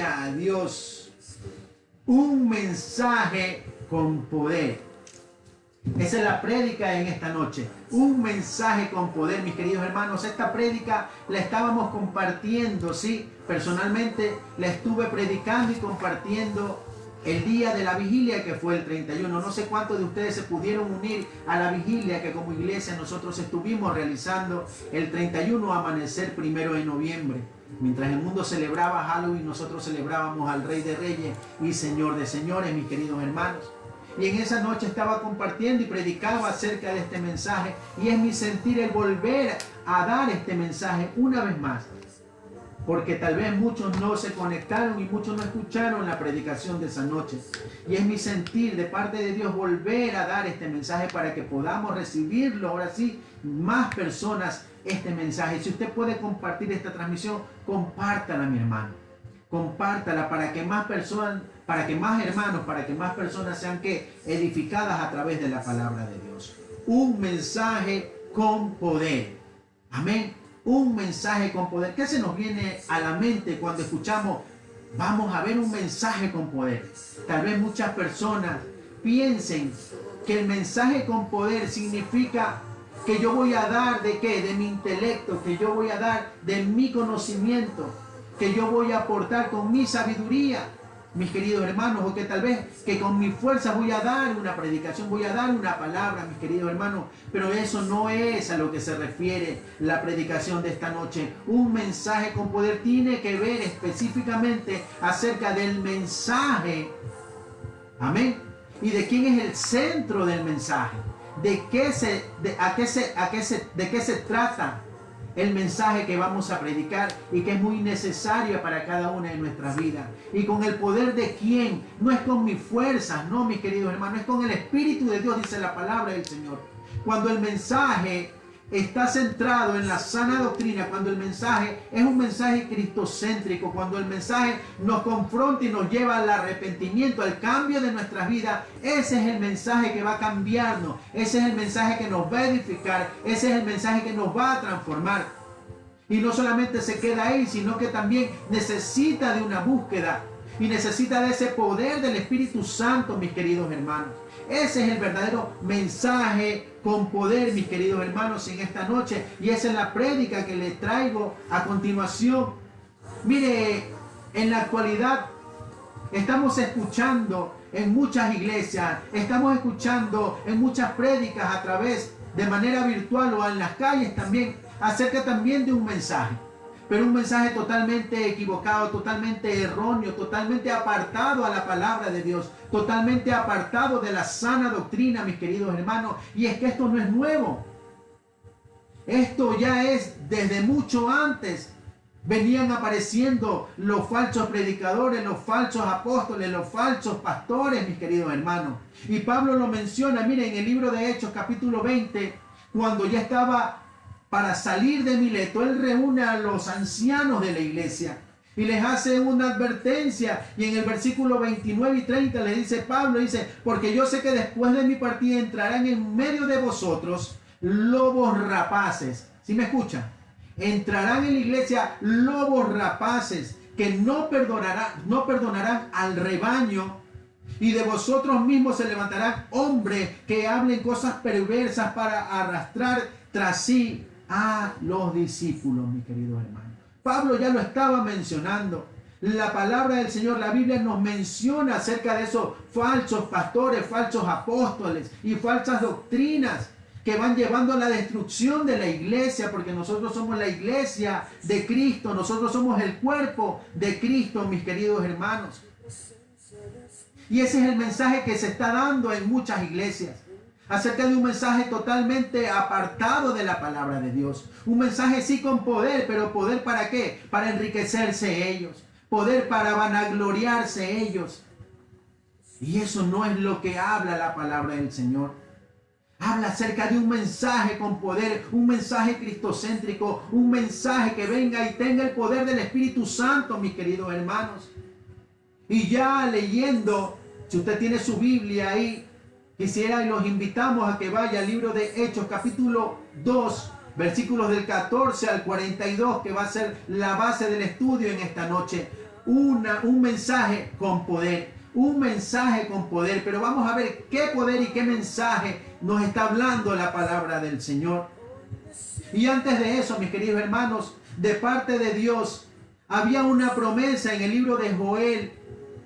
Gloria a Dios. Un mensaje con poder. Esa es la prédica en esta noche. Un mensaje con poder, mis queridos hermanos. Esta prédica la estábamos compartiendo, sí. Personalmente la estuve predicando y compartiendo el día de la vigilia, que fue el 31. No sé cuántos de ustedes se pudieron unir a la vigilia que como iglesia nosotros estuvimos realizando el 31 amanecer 1 de noviembre. Mientras el mundo celebraba Halloween, nosotros celebrábamos al Rey de Reyes y Señor de Señores, mis queridos hermanos. Y en esa noche estaba compartiendo y predicaba acerca de este mensaje. Y es mi sentir el volver a dar este mensaje una vez más. Porque tal vez muchos no se conectaron y muchos no escucharon la predicación de esa noche. Y es mi sentir de parte de Dios volver a dar este mensaje para que podamos recibirlo. Ahora sí, más personas este mensaje. Si usted puede compartir esta transmisión, compártala, mi hermano. Compártala para que más personas, para que más hermanos, para que más personas sean edificadas a través de la palabra de Dios. Un mensaje con poder. Amén. Un mensaje con poder. ¿Qué se nos viene a la mente cuando escuchamos vamos a ver un mensaje con poder? Tal vez muchas personas piensen que el mensaje con poder significa que yo voy a dar de qué, de mi intelecto, que yo voy a dar de mi conocimiento, que yo voy a aportar con mi sabiduría, mis queridos hermanos, o que tal vez que con mi fuerza voy a dar una predicación, voy a dar una palabra, mis queridos hermanos, pero eso no es a lo que se refiere la predicación de esta noche. Un mensaje con poder tiene que ver específicamente acerca del mensaje, amén, y de quién es el centro del mensaje, de qué se trata el mensaje que vamos a predicar y que es muy necesario para cada una de nuestras vidas. Y con el poder de quién, no es con mis fuerzas, no, mis queridos hermanos, es con el Espíritu de Dios, dice la palabra del Señor. Cuando el mensaje está centrado en la sana doctrina, cuando el mensaje es un mensaje cristocéntrico, cuando el mensaje nos confronta y nos lleva al arrepentimiento, al cambio de nuestras vidas, ese es el mensaje que va a cambiarnos, ese es el mensaje que nos va a edificar, ese es el mensaje que nos va a transformar. Y no solamente se queda ahí, sino que también necesita de una búsqueda y necesita de ese poder del Espíritu Santo, mis queridos hermanos. Ese es el verdadero mensaje con poder, mis queridos hermanos, en esta noche. Y esa es la prédica que le traigo a continuación. Mire, en la actualidad estamos escuchando en muchas iglesias, estamos escuchando en muchas prédicas a través de manera virtual o en las calles también, acerca también de un mensaje. Pero un mensaje totalmente equivocado, totalmente erróneo, totalmente apartado a la palabra de Dios, totalmente apartado de la sana doctrina, mis queridos hermanos. Y es que esto no es nuevo. Esto ya es desde mucho antes. Venían apareciendo los falsos predicadores, los falsos apóstoles, los falsos pastores, mis queridos hermanos. Y Pablo lo menciona, miren, en el libro de Hechos, capítulo 20, cuando ya estaba para salir de Mileto, él reúne a los ancianos de la iglesia y les hace una advertencia. Y en el versículo 29 y 30 le dice Pablo, dice, porque yo sé que después de mi partida entrarán en medio de vosotros lobos rapaces. ¿Sí me escuchan? Entrarán en la iglesia lobos rapaces que no perdonarán al rebaño, y de vosotros mismos se levantarán hombres que hablen cosas perversas para arrastrar tras sí a los discípulos, mis queridos hermanos. Pablo ya lo estaba mencionando. La palabra del Señor, la Biblia nos menciona acerca de esos falsos pastores, falsos apóstoles y falsas doctrinas que van llevando a la destrucción de la iglesia, porque nosotros somos la iglesia de Cristo, nosotros somos el cuerpo de Cristo, mis queridos hermanos. Y ese es el mensaje que se está dando en muchas iglesias, acerca de un mensaje totalmente apartado de la palabra de Dios. Un mensaje sí con poder, pero ¿poder para qué? Para enriquecerse ellos, poder para vanagloriarse ellos. Y eso no es lo que habla la palabra del Señor. Habla acerca de un mensaje con poder, un mensaje cristocéntrico, un mensaje que venga y tenga el poder del Espíritu Santo, mis queridos hermanos. Y ya leyendo, si usted tiene su Biblia ahí, quisiera y los invitamos a que vaya al libro de Hechos, capítulo 2, versículos del 14 al 42, que va a ser la base del estudio en esta noche. un mensaje con poder. Un mensaje con poder. Pero vamos a ver qué poder y qué mensaje nos está hablando la palabra del Señor. Y antes de eso, mis queridos hermanos, de parte de Dios, había una promesa en el libro de Joel,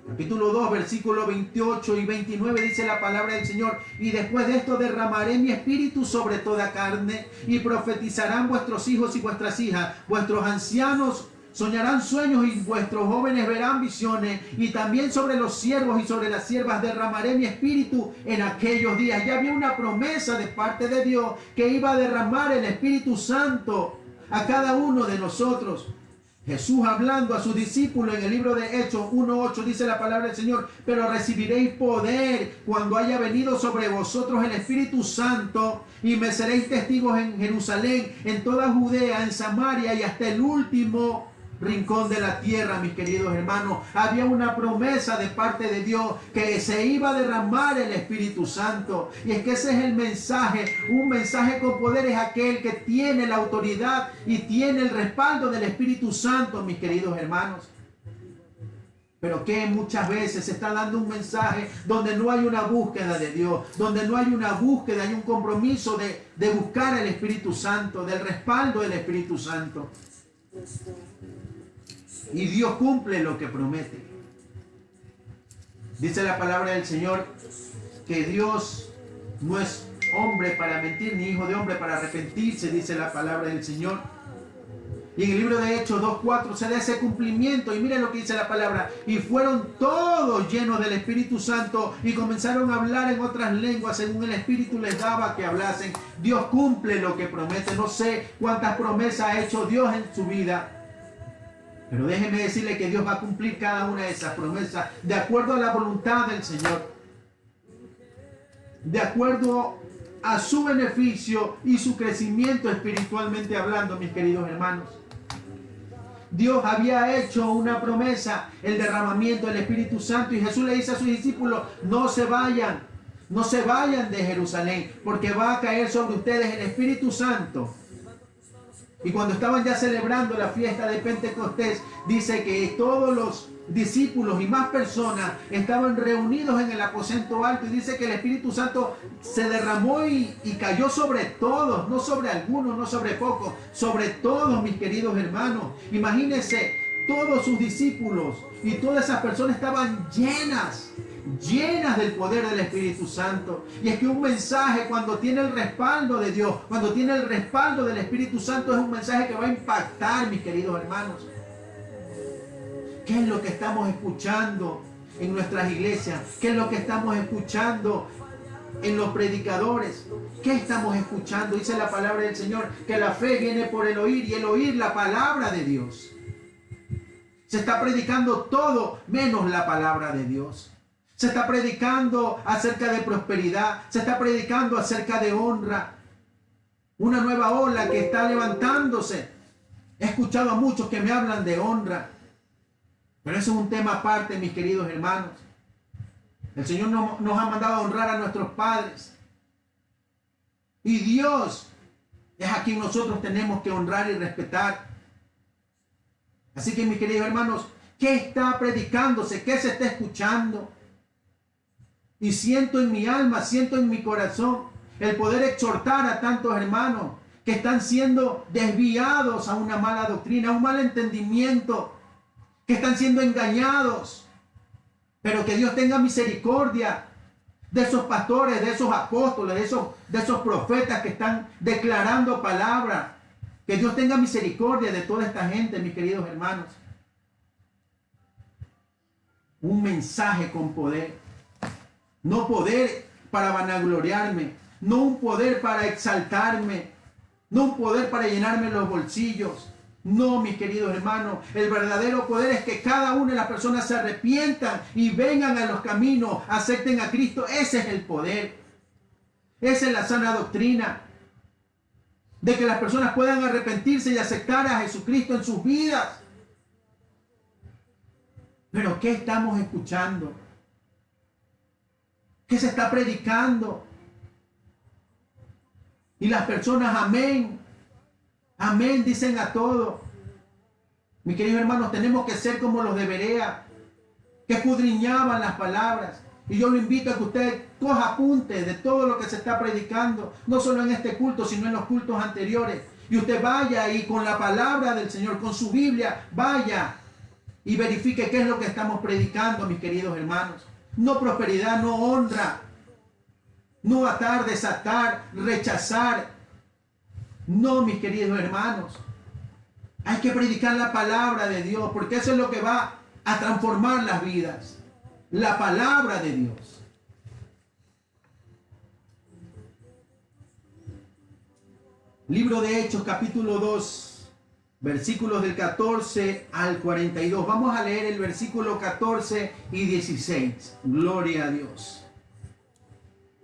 capítulo 2, versículos 28 y 29, dice la palabra del Señor: y después de esto derramaré mi espíritu sobre toda carne, y profetizarán vuestros hijos y vuestras hijas, vuestros ancianos soñarán sueños y vuestros jóvenes verán visiones, y también sobre los siervos y sobre las siervas derramaré mi espíritu en aquellos días. Ya había una promesa de parte de Dios que iba a derramar el Espíritu Santo a cada uno de nosotros. Jesús, hablando a sus discípulos en el libro de Hechos 1:8, dice la palabra del Señor: pero recibiréis poder cuando haya venido sobre vosotros el Espíritu Santo, y me seréis testigos en Jerusalén, en toda Judea, en Samaria y hasta el último rincón de la tierra. Mis queridos hermanos, había una promesa de parte de Dios que se iba a derramar el Espíritu Santo, y es que ese es el mensaje. Un mensaje con poder es aquel que tiene la autoridad y tiene el respaldo del Espíritu Santo, mis queridos hermanos. Pero que muchas veces se está dando un mensaje donde no hay una búsqueda de Dios, donde no hay una búsqueda y un compromiso de buscar el Espíritu Santo, del respaldo del Espíritu Santo. Y Dios cumple lo que promete. Dice la palabra del Señor que Dios no es hombre para mentir, ni hijo de hombre para arrepentirse, dice la palabra del Señor. Y en el libro de Hechos 2:4 se da ese cumplimiento. Y miren lo que dice la palabra: y fueron todos llenos del Espíritu Santo y comenzaron a hablar en otras lenguas según el Espíritu les daba que hablasen. Dios cumple lo que promete. No sé cuántas promesas ha hecho Dios en su vida, pero déjeme decirle que Dios va a cumplir cada una de esas promesas de acuerdo a la voluntad del Señor, de acuerdo a su beneficio y su crecimiento espiritualmente hablando, mis queridos hermanos. Dios había hecho una promesa, el derramamiento del Espíritu Santo, y Jesús le dice a sus discípulos: no se vayan de Jerusalén, porque va a caer sobre ustedes el Espíritu Santo. Y cuando estaban ya celebrando la fiesta de Pentecostés, dice que todos los discípulos y más personas estaban reunidos en el aposento alto, y dice que el Espíritu Santo se derramó y cayó sobre todos, no sobre algunos, no sobre pocos, sobre todos, mis queridos hermanos. Imagínense, todos sus discípulos y todas esas personas estaban llenas del poder del Espíritu Santo. Y es que un mensaje, cuando tiene el respaldo de Dios, cuando tiene el respaldo del Espíritu Santo, es un mensaje que va a impactar, mis queridos hermanos. ¿Qué es lo que estamos escuchando en nuestras iglesias? ¿Qué es lo que estamos escuchando en los predicadores? ¿Qué estamos escuchando? Dice la palabra del Señor que la fe viene por el oír, y el oír la palabra de Dios. Se está predicando todo menos la palabra de Dios. Se está predicando acerca de prosperidad, se está predicando acerca de honra. Una nueva ola que está levantándose. He escuchado a muchos que me hablan de honra, pero eso es un tema aparte, mis queridos hermanos. El Señor nos ha mandado a honrar a nuestros padres, y Dios es a quien nosotros tenemos que honrar y respetar. Así que, mis queridos hermanos, ¿qué está predicándose? ¿Qué se está escuchando? Y siento en mi alma, siento en mi corazón el poder exhortar a tantos hermanos que están siendo desviados a una mala doctrina, a un mal entendimiento, que están siendo engañados. Pero que Dios tenga misericordia de esos pastores, de esos apóstoles, de esos profetas que están declarando palabra. Que Dios tenga misericordia de toda esta gente, mis queridos hermanos. Un mensaje con poder. No poder para vanagloriarme, no un poder para exaltarme, no un poder para llenarme los bolsillos. No, mis queridos hermanos, el verdadero poder es que cada una de las personas se arrepientan y vengan a los caminos, acepten a Cristo. Ese es el poder. Esa es la sana doctrina. De que las personas puedan arrepentirse y aceptar a Jesucristo en sus vidas. Pero ¿qué estamos escuchando? ¿Qué se está predicando? Y las personas amén, amén dicen a todo. Mis queridos hermanos, tenemos que ser como los de Berea, que escudriñaban las palabras. Y yo lo invito a que usted coja apuntes de todo lo que se está predicando, no solo en este culto, sino en los cultos anteriores. Y usted vaya y con la palabra del Señor, con su Biblia, vaya y verifique qué es lo que estamos predicando, mis queridos hermanos. No prosperidad, no honra, no atar, desatar, rechazar. No, mis queridos hermanos. Hay que predicar la palabra de Dios, porque eso es lo que va a transformar las vidas. La palabra de Dios. Libro de Hechos, capítulo 2, versículos del 14 al 42. Vamos a leer el versículo 14 y 16. Gloria a Dios.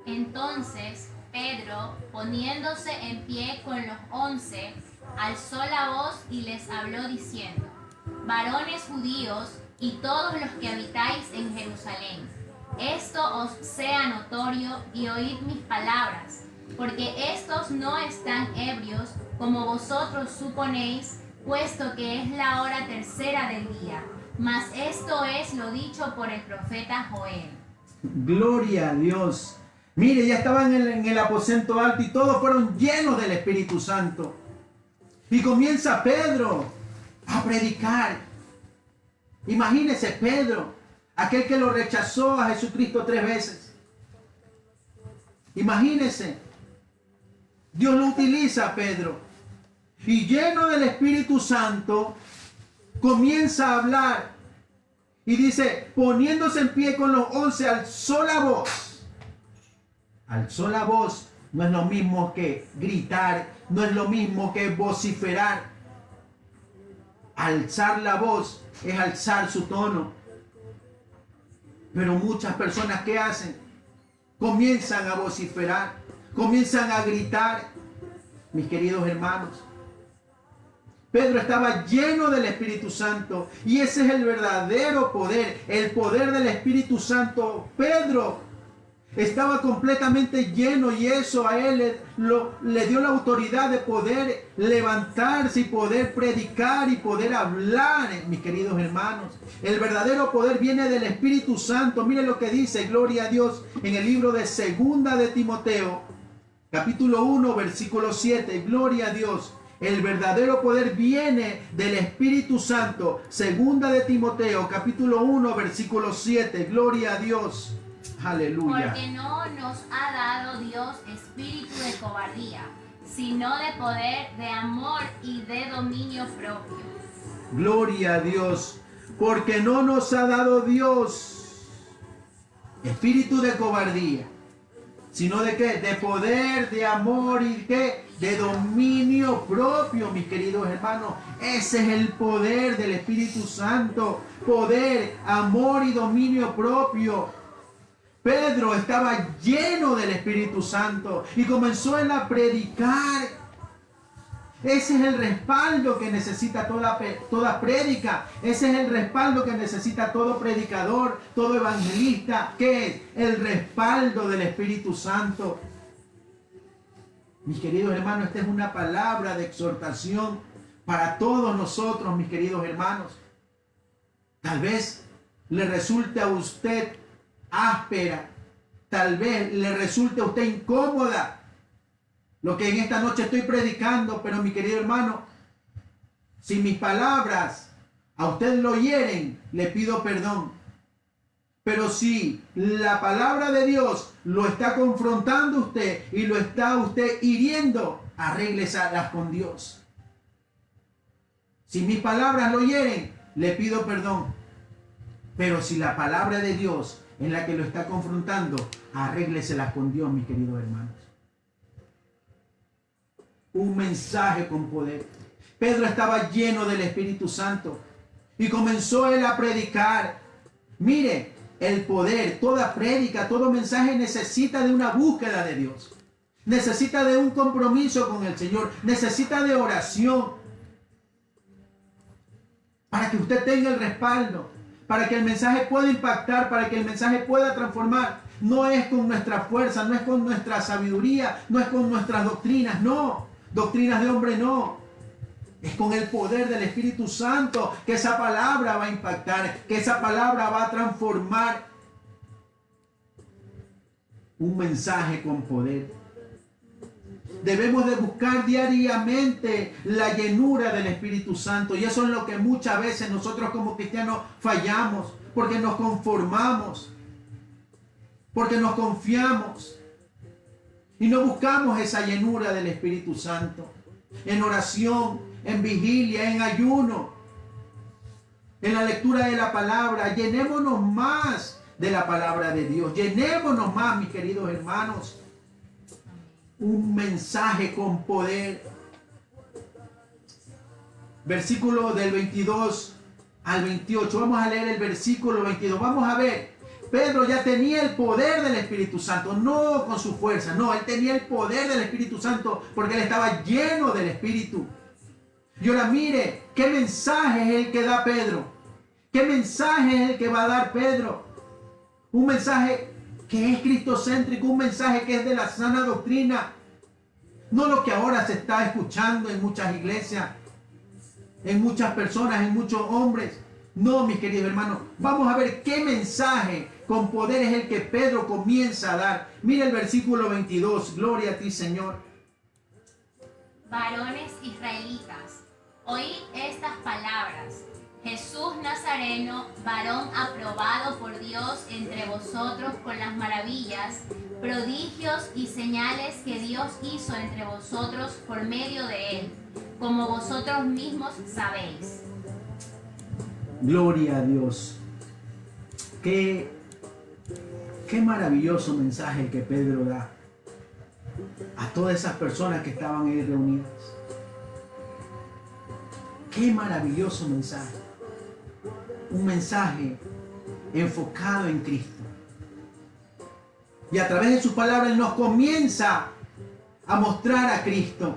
Entonces Pedro, poniéndose en pie con los 11, alzó la voz y les habló diciendo: varones judíos y todos los que habitáis en Jerusalén, esto os sea notorio y oíd mis palabras, porque estos no están ebrios como vosotros suponéis, puesto que es la hora tercera del día, mas esto es lo dicho por el profeta Joel. Gloria a Dios. Mire, ya estaban en el aposento alto y todos fueron llenos del Espíritu Santo. Y comienza Pedro a predicar. Imagínese Pedro, aquel que lo rechazó a Jesucristo 3 veces. Imagínese, Dios lo utiliza a Pedro. Y lleno del Espíritu Santo, comienza a hablar. Y dice, poniéndose en pie con los 11, alzó la voz. Alzó la voz no es lo mismo que gritar, no es lo mismo que vociferar. Alzar la voz es alzar su tono. Pero muchas personas, ¿qué hacen? Comienzan a vociferar, comienzan a gritar. Mis queridos hermanos, Pedro estaba lleno del Espíritu Santo y ese es el verdadero poder, el poder del Espíritu Santo. Pedro estaba completamente lleno y eso a él le dio la autoridad de poder levantarse y poder predicar y poder hablar, mis queridos hermanos. El verdadero poder viene del Espíritu Santo. Mire lo que dice, gloria a Dios, en el libro de Segunda de Timoteo, capítulo 1, versículo 7. Gloria a Dios. El verdadero poder viene del Espíritu Santo. Segunda de Timoteo, capítulo 1, versículo 7. Gloria a Dios. Aleluya. Porque no nos ha dado Dios espíritu de cobardía, sino de poder, de amor y de dominio propio. Gloria a Dios. Porque no nos ha dado Dios espíritu de cobardía, sino de qué? De poder, de amor y ¿qué? De dominio propio, mis queridos hermanos. Ese es el poder del Espíritu Santo. Poder, amor y dominio propio. Pedro estaba lleno del Espíritu Santo y comenzó él a predicar. Ese es el respaldo que necesita toda prédica. Ese es el respaldo que necesita todo predicador, todo evangelista. ¿Qué es? El respaldo del Espíritu Santo. Mis queridos hermanos, esta es una palabra de exhortación para todos nosotros, mis queridos hermanos. Tal vez le resulte a usted áspera, tal vez le resulte a usted incómoda lo que en esta noche estoy predicando, pero mi querido hermano, si mis palabras a usted lo hieren, le pido perdón. Pero si la palabra de Dios lo está confrontando usted y lo está usted hiriendo, arrégleselas con Dios. Si mis palabras lo hieren, le pido perdón. Pero si la palabra de Dios es la que lo está confrontando, arrégleselas con Dios, mis queridos hermanos. Un mensaje con poder. Pedro estaba lleno del Espíritu Santo y comenzó él a predicar. Mire, el poder, toda prédica, todo mensaje necesita de una búsqueda de Dios. Necesita de un compromiso con el Señor. Necesita de oración. Para que usted tenga el respaldo. Para que el mensaje pueda impactar. Para que el mensaje pueda transformar. No es con nuestra fuerza. No es con nuestra sabiduría. No es con nuestras doctrinas. No. Doctrinas de hombre no. Es con el poder del Espíritu Santo que esa palabra va a impactar, que esa palabra va a transformar un mensaje con poder. Debemos de buscar diariamente la llenura del Espíritu Santo. Y eso es lo que muchas veces nosotros como cristianos fallamos. Porque nos conformamos. Porque nos confiamos. Y no buscamos esa llenura del Espíritu Santo. En oración, en vigilia, en ayuno. En la lectura de la palabra. Llenémonos más de la palabra de Dios. Llenémonos más, mis queridos hermanos. Un mensaje con poder. Versículo del 22 al 28. Vamos a leer el versículo 22. Vamos a ver. Pedro ya tenía el poder del Espíritu Santo. No con su fuerza. No, él tenía el poder del Espíritu Santo porque él estaba lleno del Espíritu. Y ahora mire, ¿qué mensaje es el que da Pedro? ¿Qué mensaje es el que va a dar Pedro? Un mensaje que es cristocéntrico, un mensaje que es de la sana doctrina. No lo que ahora se está escuchando en muchas iglesias, en muchas personas, en muchos hombres. No, mis queridos hermanos, vamos a ver qué mensaje con poder es el que Pedro comienza a dar. Mira el versículo 22, gloria a ti, Señor. Varones israelitas, oíd estas palabras. Jesús Nazareno, varón aprobado por Dios entre vosotros con las maravillas, prodigios y señales que Dios hizo entre vosotros por medio de él, como vosotros mismos sabéis. Gloria a Dios. Qué maravilloso mensaje el que Pedro da a todas esas personas que estaban ahí reunidas. Qué maravilloso mensaje. Un mensaje enfocado en Cristo. Y a través de sus palabras Él nos comienza a mostrar a Cristo.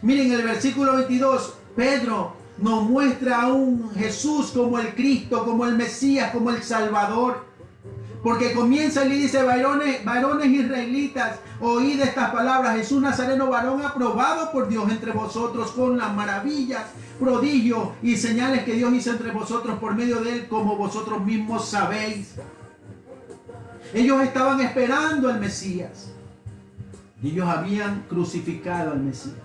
Miren el versículo 22, Pedro nos muestra a un Jesús como el Cristo, como el Mesías, como el Salvador. Porque comienza y le dice, varones israelitas, oíd estas palabras. Jesús Nazareno, varón aprobado por Dios entre vosotros con las maravillas, prodigios y señales que Dios hizo entre vosotros por medio de él, como vosotros mismos sabéis. Ellos estaban esperando al Mesías. Y ellos habían crucificado al Mesías.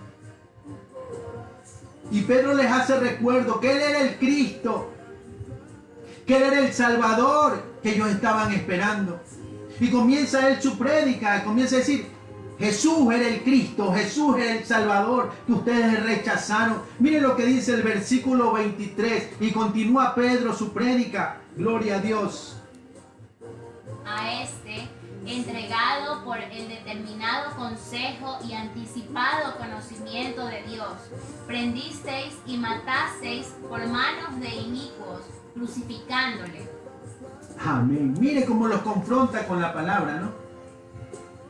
Y Pedro les hace recuerdo que Él era el Cristo, que Él era el Salvador que ellos estaban esperando. Y comienza Él su prédica, comienza a decir, Jesús era el Cristo, Jesús era el Salvador que ustedes rechazaron. Miren lo que dice el versículo 23 y continúa Pedro su prédica. Gloria a Dios. A este, entregado por el determinado consejo y anticipado conocimiento de Dios, prendisteis y matasteis por manos de inicuos, crucificándole. Amén. Mire cómo los confronta con la palabra, ¿no?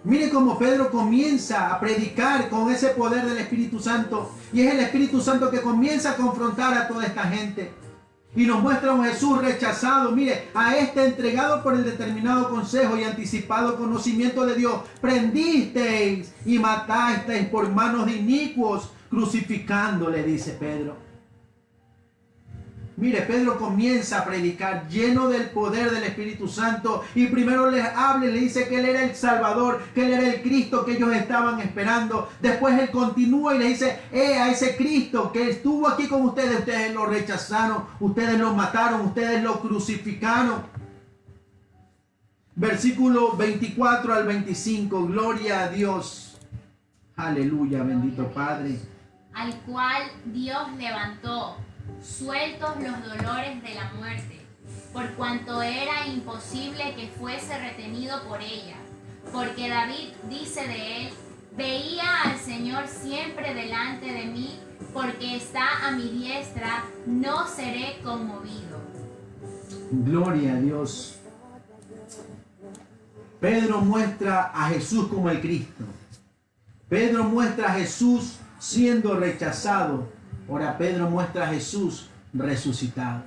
Mire cómo Pedro comienza a predicar con ese poder del Espíritu Santo. Y es el Espíritu Santo que comienza a confrontar a toda esta gente. Y nos muestra un Jesús rechazado. Mire, a este entregado por el determinado consejo y anticipado conocimiento de Dios, prendisteis y matasteis por manos de inicuos, crucificándole, dice Pedro. Mire, Pedro comienza a predicar lleno del poder del Espíritu Santo y primero les habla y le dice que Él era el Salvador, que Él era el Cristo que ellos estaban esperando. Después Él continúa y le dice, a ese Cristo que estuvo aquí con ustedes, ustedes lo rechazaron, ustedes lo mataron, ustedes lo crucificaron. Versículo 24 al 25, gloria a Dios. Aleluya, bendito Padre. Al cual Dios levantó, sueltos los dolores de la muerte, por cuanto era imposible que fuese retenido por ella. Porque David dice de él, veía al Señor siempre delante de mí, porque está a mi diestra, no seré conmovido. Gloria a Dios. Pedro muestra a Jesús como el Cristo. Pedro muestra a Jesús siendo rechazado. Ahora Pedro muestra a Jesús resucitado.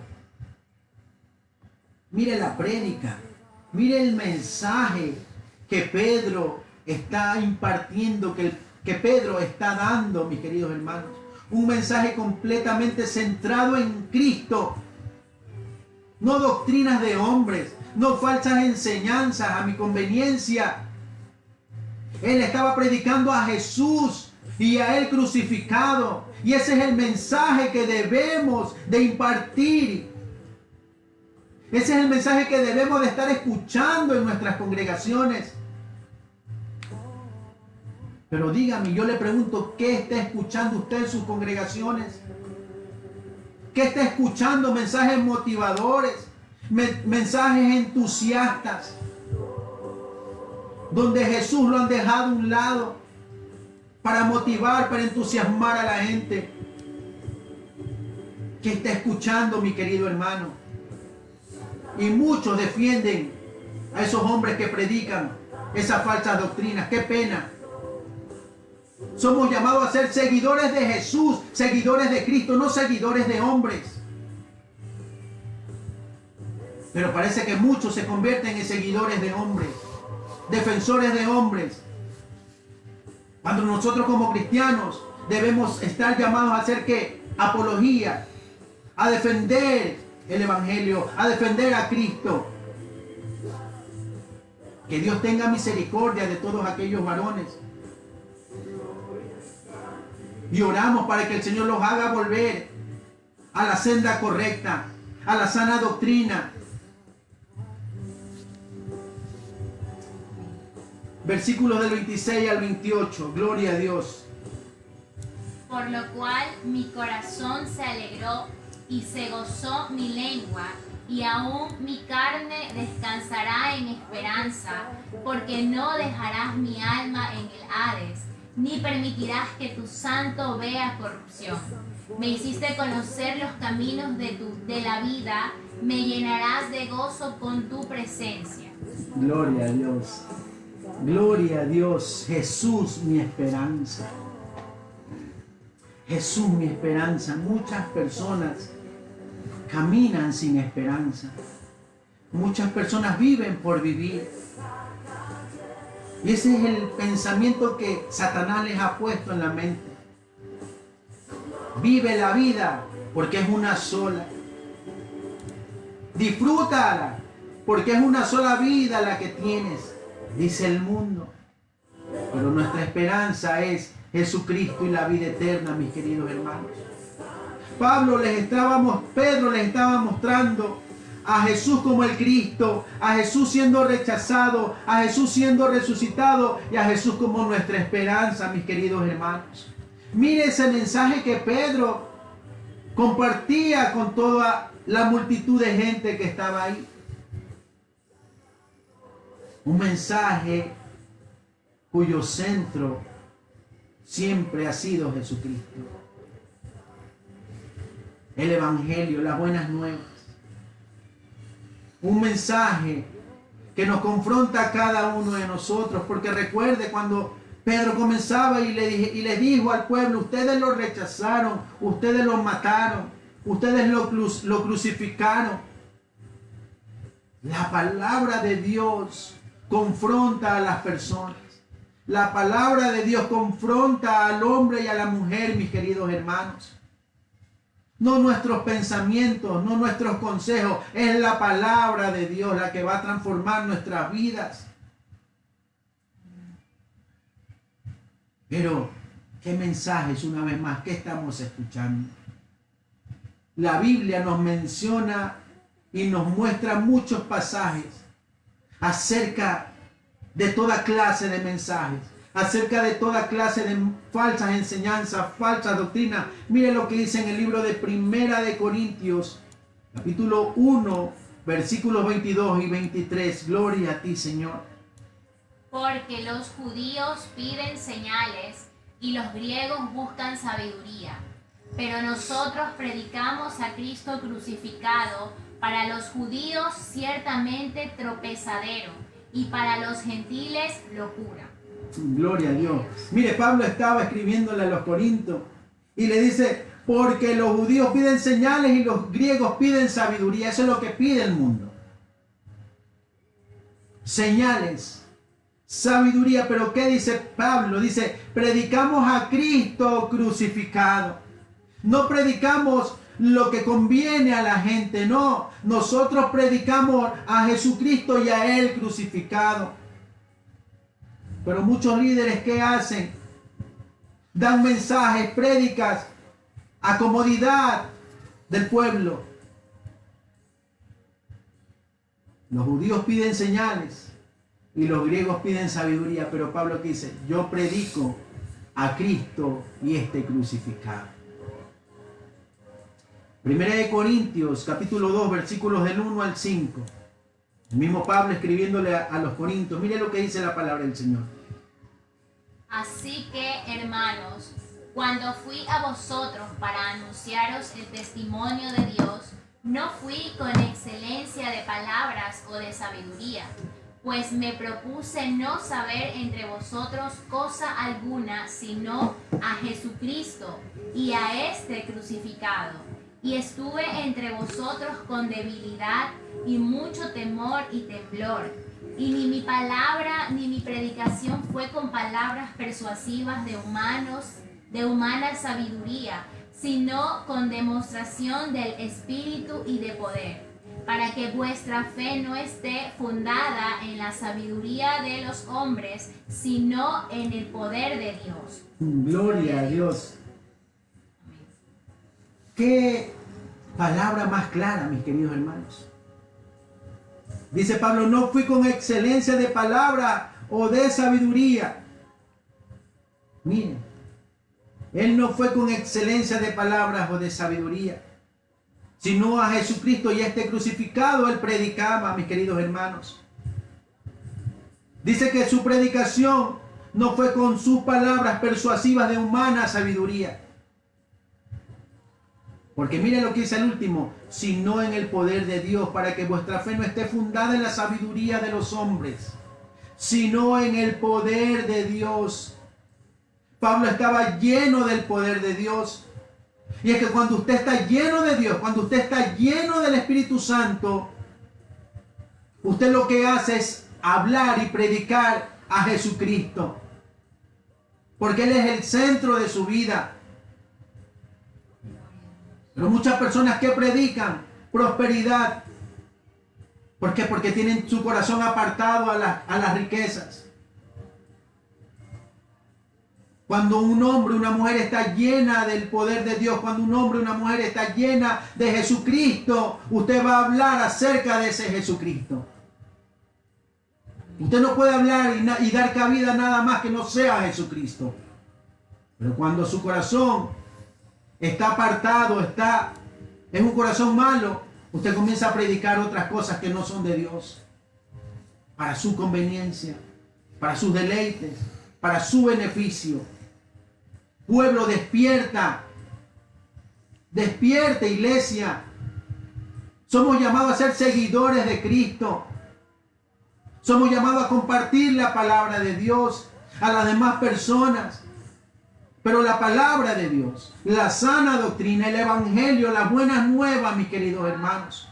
Mire la prédica, mire el mensaje que Pedro está impartiendo, que Pedro está dando, mis queridos hermanos. un mensaje completamente centrado en Cristo. No doctrinas de hombres, no falsas enseñanzas a mi conveniencia. Él estaba predicando a Jesús y a Él crucificado. Y ese es el mensaje que debemos de impartir. Ese es el mensaje que debemos de estar escuchando en nuestras congregaciones. Pero dígame, yo le pregunto, ¿qué está escuchando usted en sus congregaciones? ¿Qué está escuchando? Mensajes motivadores, mensajes entusiastas, donde Jesús lo han dejado a un lado para motivar, para entusiasmar a la gente. ¿Qué está escuchando, mi querido hermano? Y muchos defienden a esos hombres que predican esas falsas doctrinas. ¡Qué pena! Somos llamados a ser seguidores de Jesús, seguidores de Cristo, no seguidores de hombres. Pero parece que muchos se convierten en seguidores de hombres, defensores de hombres. Cuando nosotros como cristianos debemos estar llamados a hacer ¿qué? Apología, a defender el Evangelio, a defender a Cristo. Que Dios tenga misericordia de todos aquellos varones. Y oramos para que el Señor los haga volver a la senda correcta, a la sana doctrina. Versículos del 26 al 28. Gloria a Dios. Por lo cual mi corazón se alegró y se gozó mi lengua, y aún mi carne descansará en esperanza, porque no dejarás mi alma en el Hades, ni permitirás que tu santo vea corrupción. Me hiciste conocer los caminos de la vida, me llenarás de gozo con tu presencia. Gloria a Dios. Gloria a Dios. Jesús mi esperanza. Jesús mi esperanza. Muchas personas caminan sin esperanza. Muchas personas viven por vivir. Y ese es el pensamiento que Satanás les ha puesto en la mente. Vive la vida porque es una sola. Disfrútala porque es una sola vida la que tienes, dice el mundo. Pero nuestra esperanza es Jesucristo y la vida eterna, mis queridos hermanos. Pedro les estaba mostrando a Jesús como el Cristo, a Jesús siendo rechazado, a Jesús siendo resucitado y a Jesús como nuestra esperanza, mis queridos hermanos. Mire ese mensaje que Pedro compartía con toda la multitud de gente que estaba ahí. Un mensaje cuyo centro siempre ha sido Jesucristo. El Evangelio, las buenas nuevas. Un mensaje que nos confronta a cada uno de nosotros, porque recuerde cuando Pedro comenzaba y les dijo al pueblo, ustedes lo rechazaron, ustedes lo mataron, ustedes lo crucificaron. La palabra de Dios confronta a las personas. La palabra de Dios confronta al hombre y a la mujer, mis queridos hermanos. No nuestros pensamientos, no nuestros consejos. Es la palabra de Dios la que va a transformar nuestras vidas. Pero, ¿qué mensajes una vez más? ¿Qué estamos escuchando? La Biblia nos menciona y nos muestra muchos pasajes acerca de toda clase de mensajes, acerca de toda clase de falsas enseñanzas, falsas doctrinas. Mire lo que dice en el libro de Primera de Corintios, capítulo 1, versículos 22 y 23. Gloria a ti, Señor. Porque los judíos piden señales y los griegos buscan sabiduría. Pero nosotros predicamos a Cristo crucificado, para los judíos ciertamente tropezadero, y para los gentiles locura. Gloria a Dios. Mire, Pablo estaba escribiéndole a los corintios y le dice, porque los judíos piden señales y los griegos piden sabiduría. Eso es lo que pide el mundo. Señales, sabiduría. Pero ¿qué dice Pablo? Dice, predicamos a Cristo crucificado. No predicamos lo que conviene a la gente, no. Nosotros predicamos a Jesucristo y a Él crucificado. Pero muchos líderes, ¿qué hacen? Dan mensajes, prédicas a comodidad del pueblo. Los judíos piden señales y los griegos piden sabiduría, pero Pablo aquí dice, yo predico a Cristo y este crucificado. Primera de Corintios, capítulo 2, versículos del 1 al 5. El mismo Pablo escribiéndole a los corintios. Mire lo que dice la palabra del Señor. Así que, hermanos, cuando fui a vosotros para anunciaros el testimonio de Dios, no fui con excelencia de palabras o de sabiduría, pues me propuse no saber entre vosotros cosa alguna, sino a Jesucristo y a este crucificado. Y estuve entre vosotros con debilidad y mucho temor y temblor. Y ni mi palabra ni mi predicación fue con palabras persuasivas de humana sabiduría, sino con demostración del Espíritu y de poder, para que vuestra fe no esté fundada en la sabiduría de los hombres, sino en el poder de Dios. Gloria a Dios. Qué palabra más clara, mis queridos hermanos. Dice Pablo, no fui con excelencia de palabra o de sabiduría. Miren, él no fue con excelencia de palabras o de sabiduría, sino a Jesucristo y a este crucificado él predicaba, mis queridos hermanos. Dice que su predicación no fue con sus palabras persuasivas de humana sabiduría. Porque mire lo que dice el último, sino en el poder de Dios, para que vuestra fe no esté fundada en la sabiduría de los hombres, sino en el poder de Dios. Pablo estaba lleno del poder de Dios. Y es que cuando usted está lleno de Dios, cuando usted está lleno del Espíritu Santo, usted lo que hace es hablar y predicar a Jesucristo. Porque Él es el centro de su vida. Pero muchas personas que predican prosperidad. ¿Por qué? Porque tienen su corazón apartado a las riquezas. Cuando un hombre, una mujer está llena del poder de Dios, cuando un hombre, una mujer está llena de Jesucristo, usted va a hablar acerca de ese Jesucristo. Usted no puede hablar y dar cabida nada más que no sea Jesucristo. Pero cuando su corazón está apartado, es un corazón malo, usted comienza a predicar otras cosas que no son de Dios, para su conveniencia, para sus deleites, para su beneficio. Pueblo, despierta, despierta, iglesia. Somos llamados a ser seguidores de Cristo. Somos llamados a compartir la palabra de Dios a las demás personas. Pero la palabra de Dios, la sana doctrina, el evangelio, las buenas nuevas, mis queridos hermanos.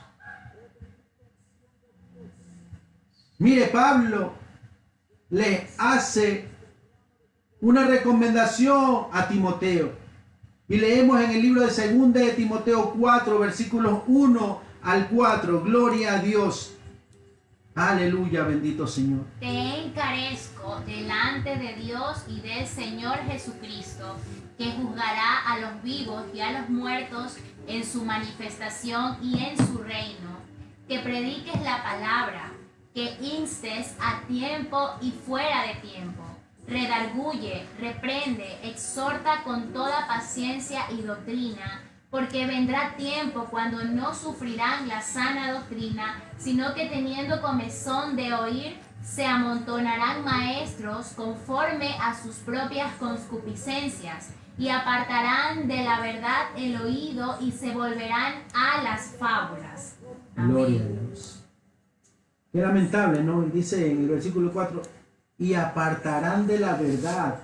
Mire, Pablo le hace una recomendación a Timoteo. Y leemos en el libro de 2 de Timoteo 4, versículos 1 al 4. Gloria a Dios. Aleluya, bendito Señor. Te encarezco delante de Dios y del Señor Jesucristo, que juzgará a los vivos y a los muertos en su manifestación y en su reino. Que prediques la palabra, que instes a tiempo y fuera de tiempo. Redarguye, reprende, exhorta con toda paciencia y doctrina, porque vendrá tiempo cuando no sufrirán la sana doctrina, sino que teniendo comezón de oír, se amontonarán maestros conforme a sus propias concupiscencias, y apartarán de la verdad el oído y se volverán a las fábulas. Amén. Gloria a Dios. Qué lamentable, ¿no? Dice en el versículo 4, y apartarán de la verdad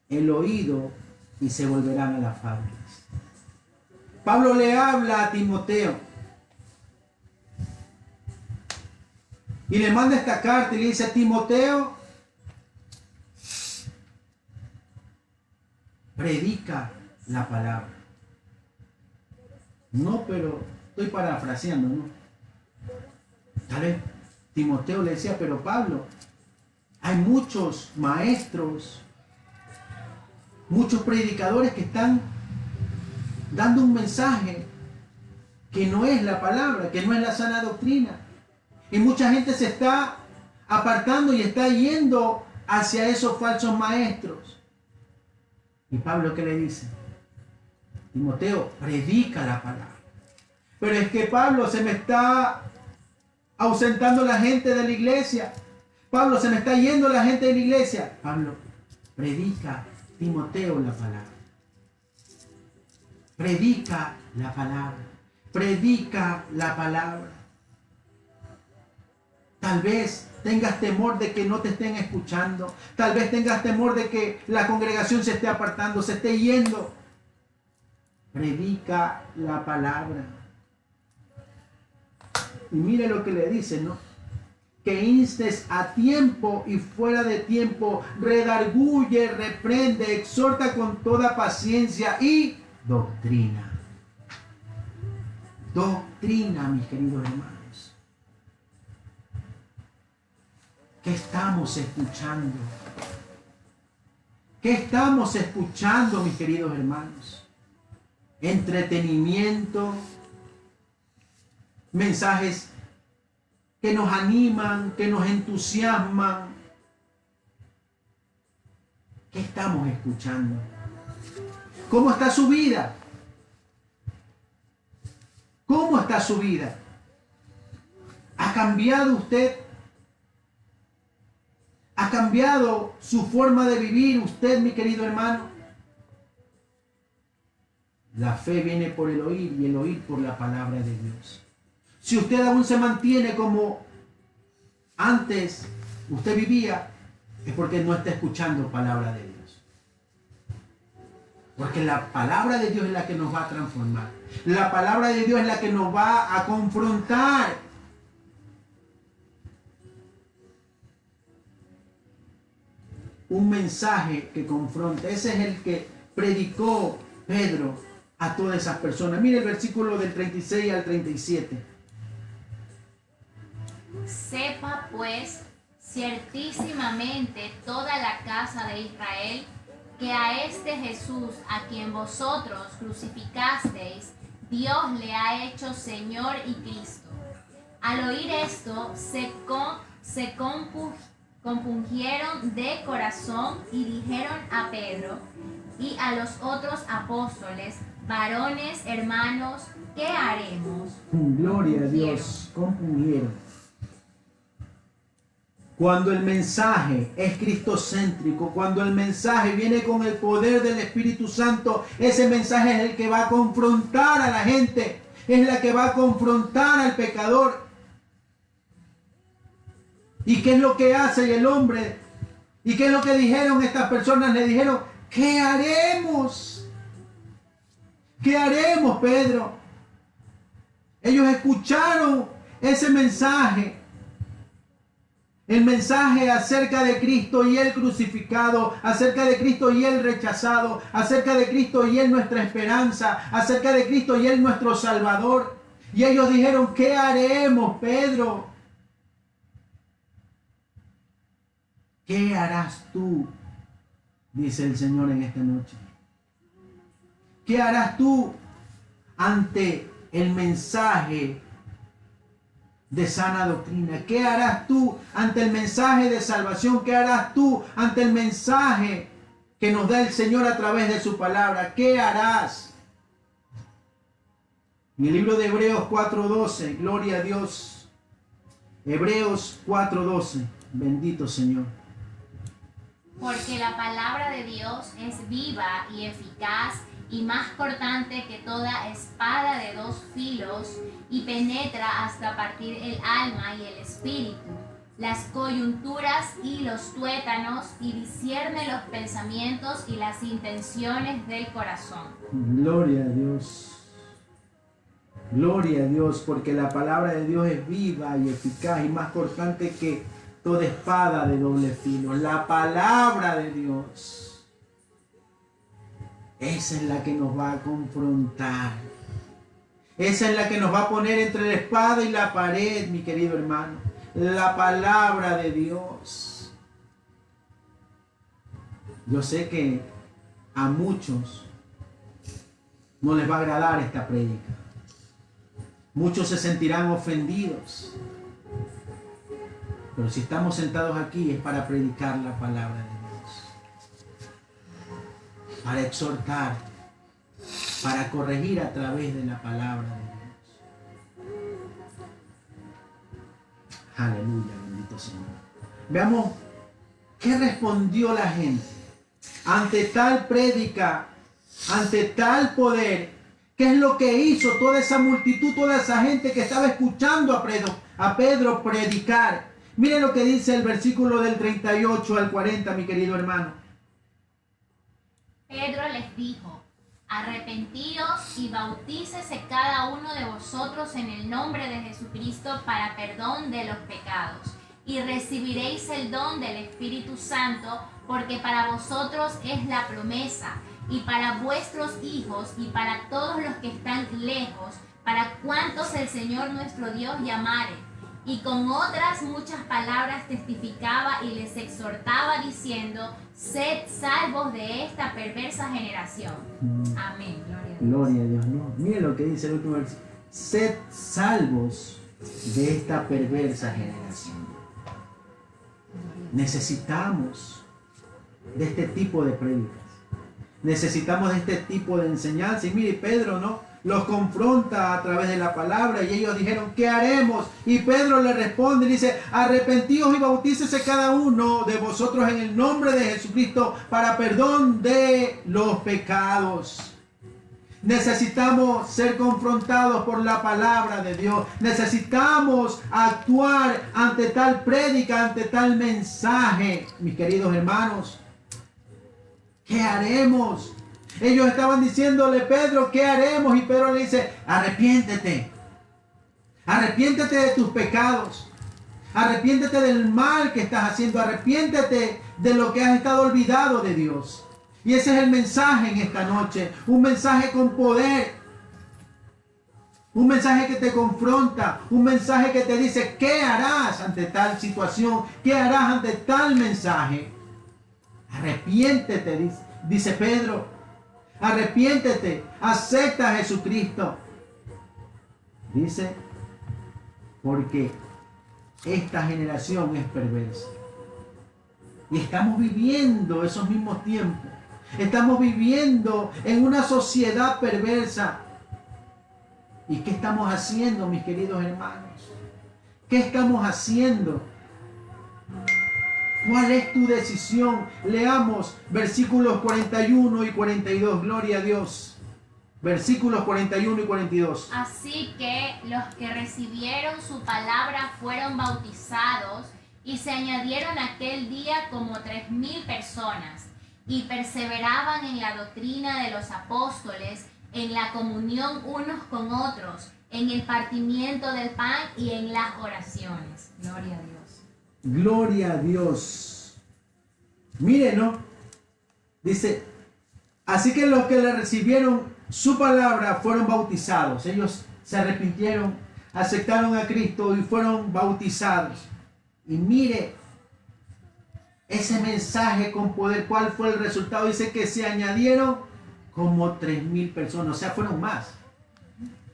el oído y se volverán a las fábulas. Pablo le habla a Timoteo y le manda esta carta y le dice: Timoteo, predica la palabra. No, pero estoy parafraseando, ¿no? Tal vez Timoteo le decía, pero Pablo, hay muchos maestros, muchos predicadores que están dando un mensaje que no es la palabra, que no es la sana doctrina. Y mucha gente se está apartando y está yendo hacia esos falsos maestros. Y Pablo, ¿qué le dice? Timoteo, predica la palabra. Pero es que Pablo, se me está ausentando la gente de la iglesia. Pablo, se me está yendo la gente de la iglesia. Pablo, predica, Timoteo, la palabra. Predica la palabra. Predica la palabra. Tal vez tengas temor de que no te estén escuchando. Tal vez tengas temor de que la congregación se esté apartando, se esté yendo. Predica la palabra. Y mire lo que le dice, ¿no? Que instes a tiempo y fuera de tiempo, redarguye, reprende, exhorta con toda paciencia y doctrina. Doctrina, mis queridos hermanos. ¿Qué estamos escuchando? ¿Qué estamos escuchando, mis queridos hermanos? Entretenimiento, mensajes que nos animan, que nos entusiasman. ¿Qué estamos escuchando? ¿Cómo está su vida? ¿Cómo está su vida? ¿Ha cambiado usted? ¿Ha cambiado su forma de vivir usted, mi querido hermano? La fe viene por el oír y el oír por la palabra de Dios. Si usted aún se mantiene como antes usted vivía, es porque no está escuchando palabra de Dios. Porque la palabra de Dios es la que nos va a transformar. La palabra de Dios es la que nos va a confrontar. Un mensaje que confronta. Ese es el que predicó Pedro a todas esas personas. Mire el versículo del 36 al 37. Sepa pues ciertísimamente toda la casa de Israel que a este Jesús, a quien vosotros crucificasteis, Dios le ha hecho Señor y Cristo. Al oír esto, se compungieron de corazón y dijeron a Pedro y a los otros apóstoles: varones, hermanos, ¿qué haremos? Gloria a Dios, compungieron. Cuando el mensaje es cristocéntrico, cuando el mensaje viene con el poder del Espíritu Santo, ese mensaje es el que va a confrontar a la gente, es la que va a confrontar al pecador. ¿Y qué es lo que hace el hombre? ¿Y qué es lo que dijeron estas personas? Le dijeron: ¿qué haremos? ¿Qué haremos, Pedro? Ellos escucharon ese mensaje. El mensaje acerca de Cristo y el crucificado, acerca de Cristo y el rechazado, acerca de Cristo y Él nuestra esperanza, acerca de Cristo y Él nuestro Salvador. Y ellos dijeron: ¿qué haremos, Pedro? ¿Qué harás tú? Dice el Señor en esta noche. ¿Qué harás tú ante el mensaje de sana doctrina? ¿Qué harás tú ante el mensaje de salvación? ¿Qué harás tú ante el mensaje que nos da el Señor a través de su palabra? ¿Qué harás? En el libro de Hebreos 4:12, gloria a Dios. Hebreos 4:12, bendito Señor. Porque la palabra de Dios es viva y eficaz y más cortante que toda espada de dos filos, y penetra hasta partir el alma y el espíritu, las coyunturas y los tuétanos, y discierne los pensamientos y las intenciones del corazón. Gloria a Dios. Gloria a Dios, porque la palabra de Dios es viva y eficaz y más cortante que toda espada de doble filo. La palabra de Dios. esa es la que nos va a confrontar. Esa es la que nos va a poner entre la espada y la pared, mi querido hermano. La palabra de Dios. Yo sé que a muchos no les va a agradar esta prédica. Muchos se sentirán ofendidos. Pero si estamos sentados aquí es para predicar la palabra de Dios. Para exhortar. Para corregir a través de la palabra de Dios. Aleluya, bendito Señor. Veamos qué respondió la gente ante tal prédica, ante tal poder. ¿Qué es lo que hizo toda esa multitud, toda esa gente que estaba escuchando a Pedro predicar? Miren lo que dice el versículo del 38 al 40, mi querido hermano. Pedro les dijo: arrepentíos y bautícese cada uno de vosotros en el nombre de Jesucristo para perdón de los pecados, y recibiréis el don del Espíritu Santo, porque para vosotros es la promesa, y para vuestros hijos, y para todos los que están lejos, para cuantos el Señor nuestro Dios llamare. Y con otras muchas palabras testificaba y les exhortaba diciendo: sed salvos de esta perversa generación. Amén. Gloria a Dios. No, miren lo que dice el último versículo. Sed salvos de esta perversa generación. Necesitamos de este tipo de prédicas. Necesitamos de este tipo de enseñanza. Y mire, Pedro, ¿no?, los confronta a través de la palabra y ellos dijeron: ¿qué haremos? Y Pedro le responde y dice: arrepentíos y bautícese cada uno de vosotros en el nombre de Jesucristo para perdón de los pecados. Necesitamos ser confrontados por la palabra de Dios. Necesitamos actuar ante tal prédica, ante tal mensaje. Mis queridos hermanos, ¿qué haremos? Ellos estaban diciéndole: Pedro, ¿qué haremos? Y Pedro le dice: arrepiéntete. Arrepiéntete de tus pecados. Arrepiéntete del mal que estás haciendo. Arrepiéntete de lo que has estado olvidado de Dios. Y ese es el mensaje en esta noche. Un mensaje con poder. Un mensaje que te confronta. Un mensaje que te dice: ¿qué harás ante tal situación? ¿Qué harás ante tal mensaje? Arrepiéntete, dice Pedro. Arrepiéntete, acepta a Jesucristo. Dice: porque esta generación es perversa. Y estamos viviendo esos mismos tiempos. Estamos viviendo en una sociedad perversa. ¿Y qué estamos haciendo, mis queridos hermanos? ¿Qué estamos haciendo? ¿Cuál es tu decisión? Leamos versículos 41 y 42. Gloria a Dios. Versículos 41 y 42. Así que los que recibieron su palabra fueron bautizados, y se añadieron aquel día como 3,000 personas, y perseveraban en la doctrina de los apóstoles, en la comunión unos con otros, en el partimiento del pan y en las oraciones. Gloria a Dios. Gloria a Dios. Miren, ¿no? Dice: así que los que le recibieron su palabra fueron bautizados. Ellos se arrepintieron, aceptaron a Cristo y fueron bautizados. Y mire ese mensaje con poder. ¿Cuál fue el resultado? Dice que se añadieron como 3,000 personas. O sea, fueron más.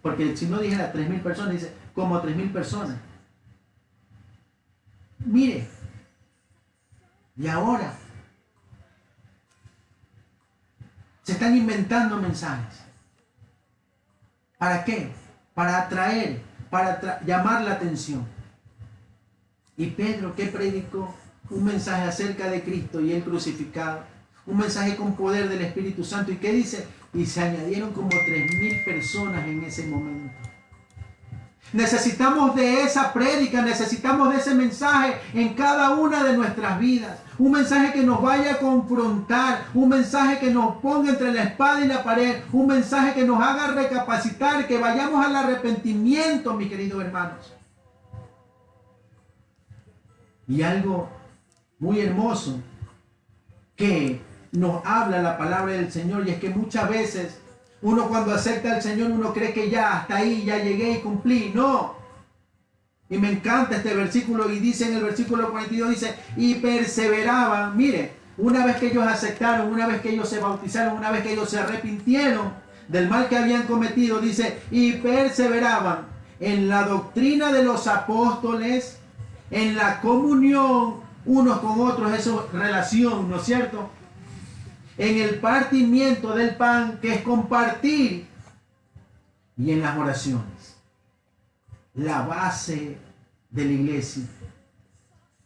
Porque si no dijera 3,000 personas, dice como 3,000 personas. Mire, y ahora se están inventando mensajes. ¿Para qué? Para atraer, para llamar la atención. Y Pedro, ¿qué predicó? Un mensaje acerca de Cristo y el crucificado. Un mensaje con poder del Espíritu Santo. ¿Y qué dice? Y se añadieron como 3,000 personas en ese momento. Necesitamos de esa prédica, necesitamos de ese mensaje en cada una de nuestras vidas. Un mensaje que nos vaya a confrontar, un mensaje que nos ponga entre la espada y la pared, un mensaje que nos haga recapacitar, que vayamos al arrepentimiento, mis queridos hermanos. Y algo muy hermoso, que nos habla la palabra del Señor, y es que muchas veces uno cuando acepta al Señor, uno cree que ya, hasta ahí, ya llegué y cumplí. No. Y me encanta este versículo, y dice en el versículo 42, dice, y perseveraban. Mire, una vez que ellos aceptaron, una vez que ellos se bautizaron, una vez que ellos se arrepintieron del mal que habían cometido, dice, y perseveraban en la doctrina de los apóstoles, en la comunión unos con otros, eso es relación, ¿no es cierto? En el partimiento del pan, que es compartir, y en las oraciones. La base de la iglesia.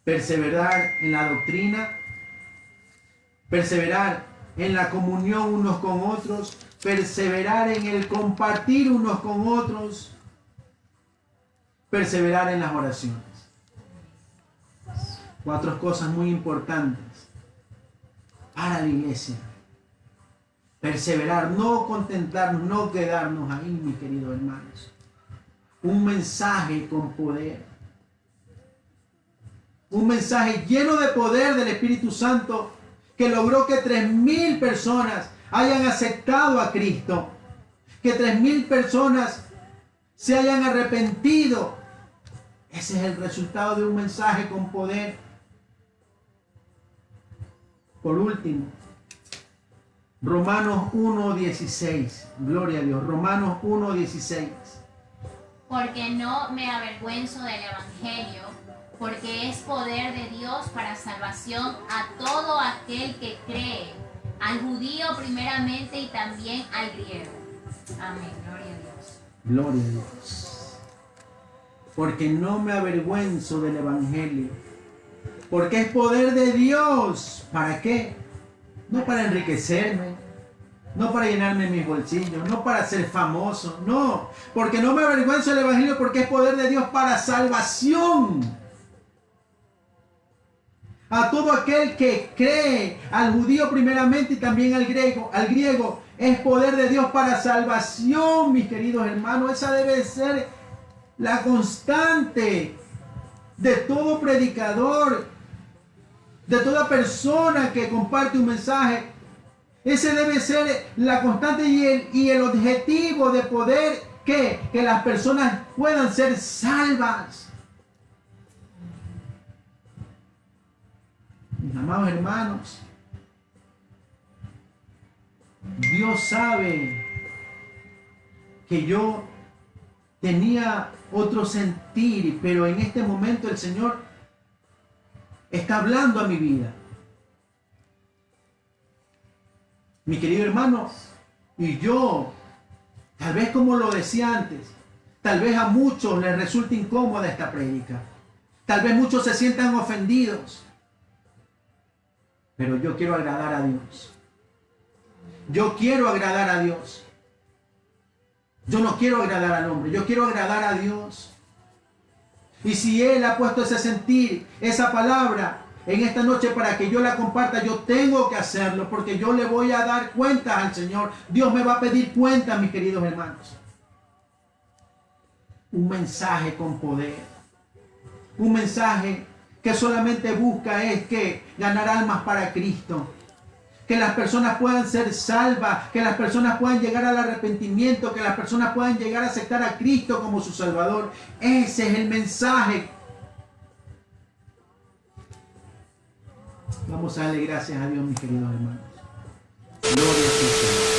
Perseverar en la doctrina, perseverar en la comunión unos con otros, perseverar en el compartir unos con otros, perseverar en las oraciones. 4 cosas muy importantes para la iglesia. Perseverar, no contentarnos, no quedarnos ahí, mis queridos hermanos. Un mensaje con poder. Un mensaje lleno de poder del Espíritu Santo, que logró que 3.000 personas hayan aceptado a Cristo. Que 3.000 personas se hayan arrepentido. Ese es el resultado de un mensaje con poder. Por último, Romanos 1:16. Gloria a Dios. Romanos 1:16. Porque no me avergüenzo del Evangelio, porque es poder de Dios para salvación a todo aquel que cree, al judío primeramente y también al griego. Amén. Gloria a Dios. Gloria a Dios. Porque no me avergüenzo del Evangelio, porque es poder de Dios. ¿Para qué? No para enriquecerme, no para llenarme mis bolsillos, no para ser famoso, no. Porque no me avergüenzo del Evangelio, porque es poder de Dios para salvación a todo aquel que cree, al judío primeramente y también al griego. Al griego es poder de Dios para salvación, mis queridos hermanos. Esa debe ser la constante de todo predicador, de toda persona que comparte un mensaje. Ese debe ser la constante y el objetivo de poder que las personas puedan ser salvas. Mis amados hermanos, Dios sabe que yo tenía otro sentir, pero en este momento el Señor está hablando a mi vida. Mi querido hermano, y yo, tal vez como lo decía antes, tal vez a muchos les resulte incómoda esta prédica. Tal vez muchos se sientan ofendidos. Pero yo quiero agradar a Dios. Yo quiero agradar a Dios. Yo no quiero agradar al hombre, yo quiero agradar a Dios. Y si Él ha puesto ese sentir, esa palabra en esta noche para que yo la comparta, yo tengo que hacerlo, porque yo le voy a dar cuentas al Señor. Dios me va a pedir cuentas, mis queridos hermanos. Un mensaje con poder. Un mensaje que solamente busca es que ganar almas para Cristo. Que las personas puedan ser salvas, que las personas puedan llegar al arrepentimiento, que las personas puedan llegar a aceptar a Cristo como su Salvador. Ese es el mensaje. Vamos a darle gracias a Dios, mis queridos hermanos. Gloria a Dios.